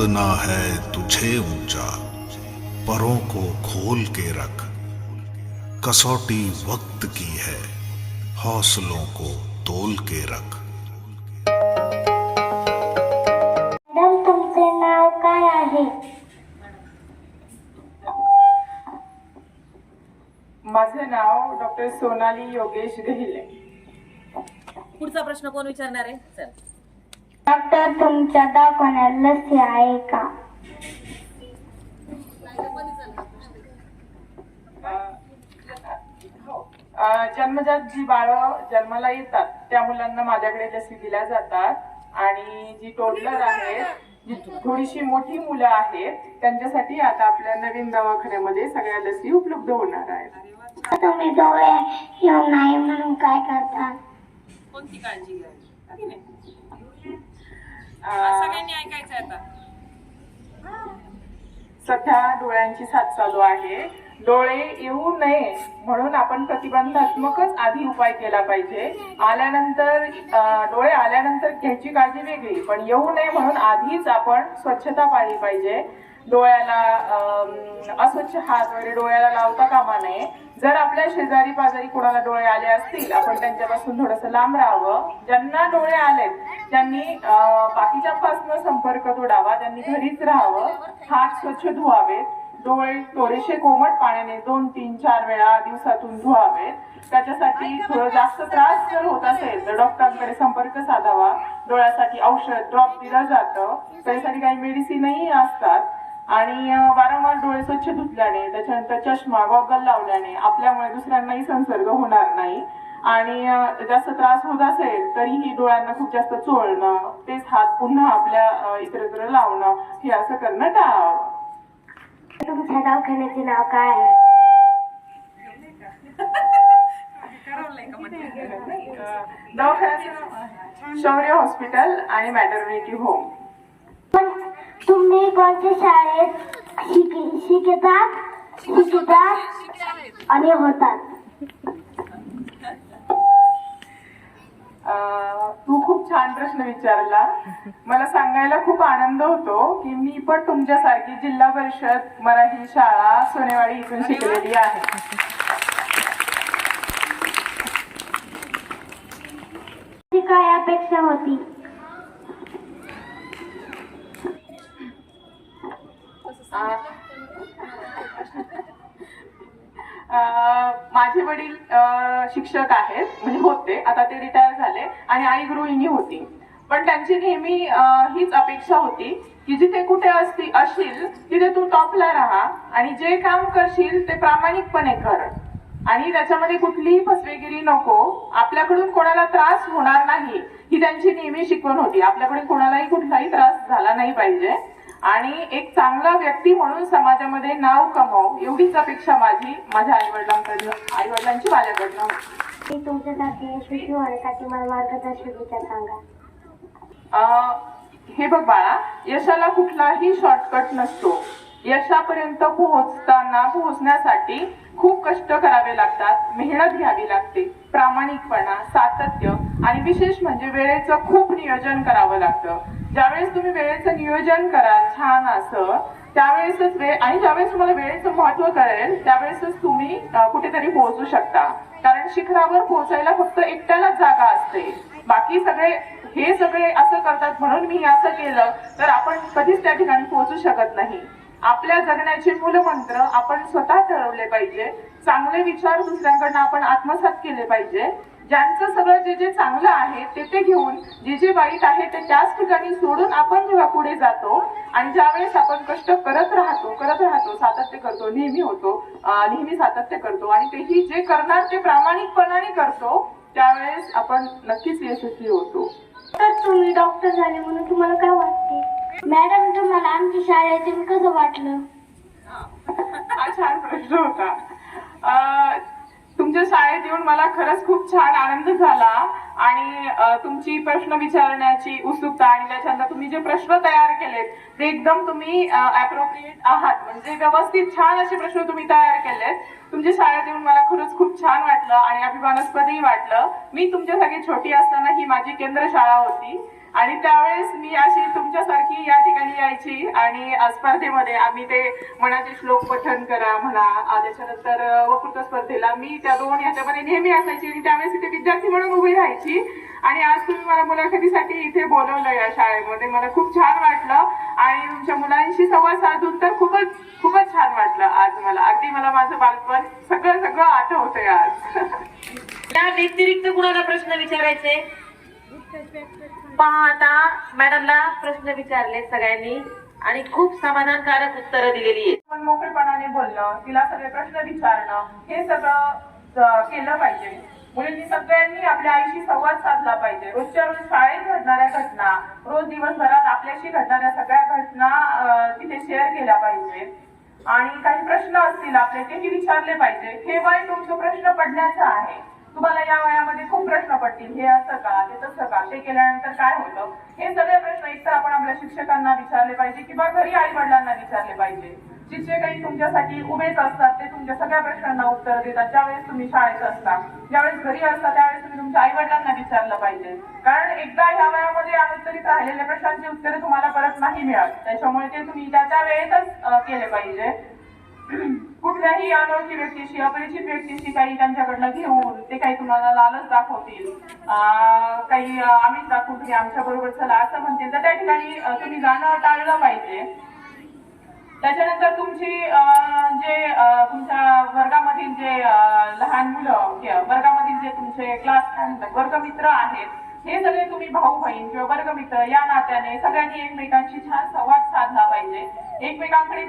उड़ना है तुझे ऊंचा, परों को खोल के रख। कसौटी वक्त की है, हौसलों को तोल के रख। मॅडम, तुमचे नाव काय आहे? माझे नाव डॉक्टर सोनाली योगेश गहिले. पुढचा प्रश्न कोण विचारणार आहे? चल. डॉक्टर, तुमच्या दवाखान्यात लसी आहे का? जन्मजात जी बाळं जन्माला येतात त्या मुलांना माझ्याकडे लसी दिल्या जातात आणि जी टोडलर आहेत, जी थोडीशी मोठी मुलं आहेत, त्यांच्यासाठी आता आपल्या नवीन दवाखान्यामध्ये सगळ्या लसी उपलब्ध होणार आहेत. तुम्ही डोळे येऊ नाही म्हणून काय करता? कोणती काळजी घ्यावी? सगळ्यांनी ऐकायचं आता. सध्या डोळ्यांची साथ चालू आहे. डोळे येऊ नये म्हणून आपण प्रतिबंधात्मकच आधी उपाय केला पाहिजे. आल्यानंतर डोळे आल्यानंतर घ्यायची काळजी वेगळी, पण येऊ नये म्हणून आधीच आपण स्वच्छता पाळली पाहिजे. डोळ्याला अस्वच्छ हात वगैरे डोळ्याला लावता कामा नये. जर आपल्या शेजारी पाजारी कोणाला डोळे आले असतील, आपण त्यांच्यापासून थोडंसं लांब राहावं. ज्यांना डोळे आलेत त्यांनी बाकीच्यापासून संपर्क तोडावा, त्यांनी घरीच राहावं, हात स्वच्छ धुवावेत, डोळे थोडेसे कोमट पाण्याने 2, 3, 4 वेळा दिवसातून धुवावेत. त्याच्यासाठी थोडं जास्त त्रास जर होत असेल तर डॉक्टरांकडे संपर्क साधावा. डोळ्यासाठी औषध ड्रॉप दिलं जातं, त्यासाठी काही मेडिसिनही असतात. आणि वारंवार डोळे स्वच्छ धुतल्याने, त्याच्यानंतर चष्मा गॉगल लावल्याने आपल्यामुळे दुसऱ्यांनाही संसर्ग होणार नाही. आणि जास्त त्रास होत असेल तरीही डोळ्यांना खूप जास्त चोळणं, तेच हात पुन्हा आपल्या इतरत्र लावणं, हे असं करणं टाळावं. तुमच्या दवाखान्याचे नाव काय आहे? दवाखान्याचं शौर्य हॉस्पिटल आणि मॅटर्निटी होम. पण तुम्ही कोणत्या शाळेत शिकतात आणि होतात? तू खूप छान प्रश्न विचारला. मला सांगायला खूप आनंद होतो की मी पण तुमच्यासारखी जिल्हा परिषद मराठी शाळा सोनेवाडी इथून शिकलेली आहे. काय अपेक्षा होती? माझे वडील शिक्षक आहेत, म्हणजे होते, आता ते रिटायर झाले, आणि आई गृहिणी होती. पण त्यांची नेहमी हीच अपेक्षा होती की जिथे कुठे असशील तिथे तू टॉपला राहा आणि जे काम करशील ते प्रामाणिकपणे कर आणि त्याच्यामध्ये कुठलीही फसवेगिरी नको. आपल्याकडून कोणाला त्रास होणार नाही ही त्यांची नेहमी शिकवण होती. आपल्याकडून कोणालाही कुठलाही त्रास झाला नाही पाहिजे आणि एक चांगला व्यक्ती म्हणून समाजामध्ये नाव कमव, एवढीच अपेक्षा माझ्या आईवडिलांची माझ्याकडनं होती. तुमच्यासाठी यशस्वी होण्यासाठी मला मार्गदर्शक सांगा. हे बघ बाळा, यशाला कुठलाही शॉर्टकट नसतो. यशापर्यंत पोहोचण्यासाठी खूप कष्ट करावे लागतात, मेहनत घ्यावी लागते, प्रामाणिकपणा, सातत्य आणि विशेष म्हणजे वेळेचं खूप नियोजन करावं लागतं. ज्यावेळेस तुम्ही वेळेचं नियोजन कराल छान असं, त्यावेळेसच आणि ज्यावेळेस तुम्हाला वेळेचं महत्व कळेल त्यावेळेसच तुम्ही कुठेतरी पोहोचू शकता. कारण शिखरावर पोहोचायला फक्त एकट्यालाच जागा असते. बाकी हे सगळे असं करतात म्हणून मी असं केलं तर आपण कधीच त्या ठिकाणी पोहोचू शकत नाही. आपल्या जगण्याचे मूलमंत्र आपण स्वतः ठरवले पाहिजे. चांगले विचार दुसऱ्यांकडनं आपण आत्मसात केले पाहिजे. ज्यांचं सगळं जे चांगलं आहे ते घेऊन जे वाईट आहे ते त्याच ठिकाणी सोडून आपण जेव्हा पुढे जातो आणि ज्यावेळेस आपण कष्ट करत राहतो, सातत्य करतो, नेहमी सातत्य करतो आणि तेही जे करणार ते प्रामाणिकपणाने करतो, त्यावेळेस आपण नक्कीच यशस्वी होतो. तर तुम्ही डॉक्टर झाले म्हणून तुम्हाला काय वाटते? मॅडम, तुम्हाला आमच्या शाळेतून कसं वाटलं? हा छान प्रश्न होता. तुमच्या शाळेत येऊन मला खरंच खूप छान आनंद झाला आणि तुमची प्रश्न विचारण्याची उत्सुकता आणि त्याच्यानंतर तुम्ही जे प्रश्न तयार केलेत ते एकदम तुम्ही अप्रोप्रिएट आहात, म्हणजे व्यवस्थित छान असे प्रश्न तुम्ही तयार केलेत. तुमच्या शाळेत येऊन मला खरंच खूप छान वाटलं आणि अभिमानास्पदही वाटलं. मी तुमच्यासाठी छोटी असताना ही माझी केंद्र शाळा होती आणि त्यावेळेस मी अशी तुमच्यासारखी या ठिकाणी यायची आणि स्पर्धेमध्ये आम्ही ते मनाचे श्लोक पठण करा म्हणा, त्याच्यानंतर वक्तृत्व स्पर्धेला मी त्या 2 ह्याच्यामध्ये नेहमी असायची आणि त्यावेळेस इथे विद्यार्थी म्हणून उभी राहायची. आणि आज तुम्ही मला मुलाखतीसाठी इथे बोलवलं या शाळेमध्ये, मला खूप छान वाटलं आणि तुमच्या मुलांशी संवाद साधून तर खूपच छान वाटलं. आज मला माझं बालपण सगळं आठवतंय आज. त्या व्यतिरिक्त कुणाला प्रश्न विचारायचे? पहा आता मॅडमला प्रश्न विचारले सगळ्यांनी आणि खूप समाधानकारक उत्तरं दिलेली आहेत. पण मोकळेपणाने बोलणं, तिला सगळे प्रश्न विचारणं, हे सगळं केलं पाहिजे. मुलींनी सगळ्यांनी आपल्या आईशी संवाद साधला पाहिजे. रोजच्या रोज शाळेत घडणाऱ्या घटना, रोज दिवसभरात आपल्याशी घडणाऱ्या सगळ्या घटना तिथे शेअर केल्या पाहिजे आणि काही प्रश्न असतील आपले तेही विचारले पाहिजे. हे वय तुमचं प्रश्न पडण्याचं आहे. तुम्हाला या वयामध्ये खूप प्रश्न पडतील, हे असं का, ते तसं का, ते केल्यानंतर काय होतं, हे सगळे प्रश्न एकतर आपण आपल्या शिक्षकांना विचारले पाहिजे किंवा घरी आई वडिलांना विचारले पाहिजे. जे काही तुमच्यासाठी उभेच असतात ते तुमच्या सगळ्या प्रश्नांना उत्तर देतात. ज्यावेळेस तुम्ही शाळेत असता, ज्यावेळेस घरी असता, त्यावेळेस तुम्ही तुमच्या आई वडिलांना विचारलं पाहिजे. कारण एकदा ह्या वयामध्ये अनुत्तरित राहिलेल्या प्रश्नांची उत्तरे तुम्हाला परत नाही मिळत. त्याच्यामुळे ते तुम्ही त्या वेळेतच केले पाहिजे. कुठल्याही अनोळखी व्यक्तीशी, अपरिचित व्यक्तीशी काही त्यांच्याकडनं घेऊन ते काही तुम्हाला लालच दाखवतील, काही आम्हीच दाखवू, तुम्ही आमच्या बरोबर चला असं म्हणतील, तर त्या ठिकाणी तुम्ही जाणं टाळलं पाहिजे. त्याच्यानंतर तुमची तुमच्या वर्गामधील जे लहान मुलं, वर्गामधील जे तुमचे क्लास वर्गमित्र आहेत, हे सगळे तुम्ही भाऊ बहीण किंवा वर्गमित्र या नात्याने सगळ्यांनी एकमेकांशी छान संवाद साधला पाहिजे. एकमेकांकडे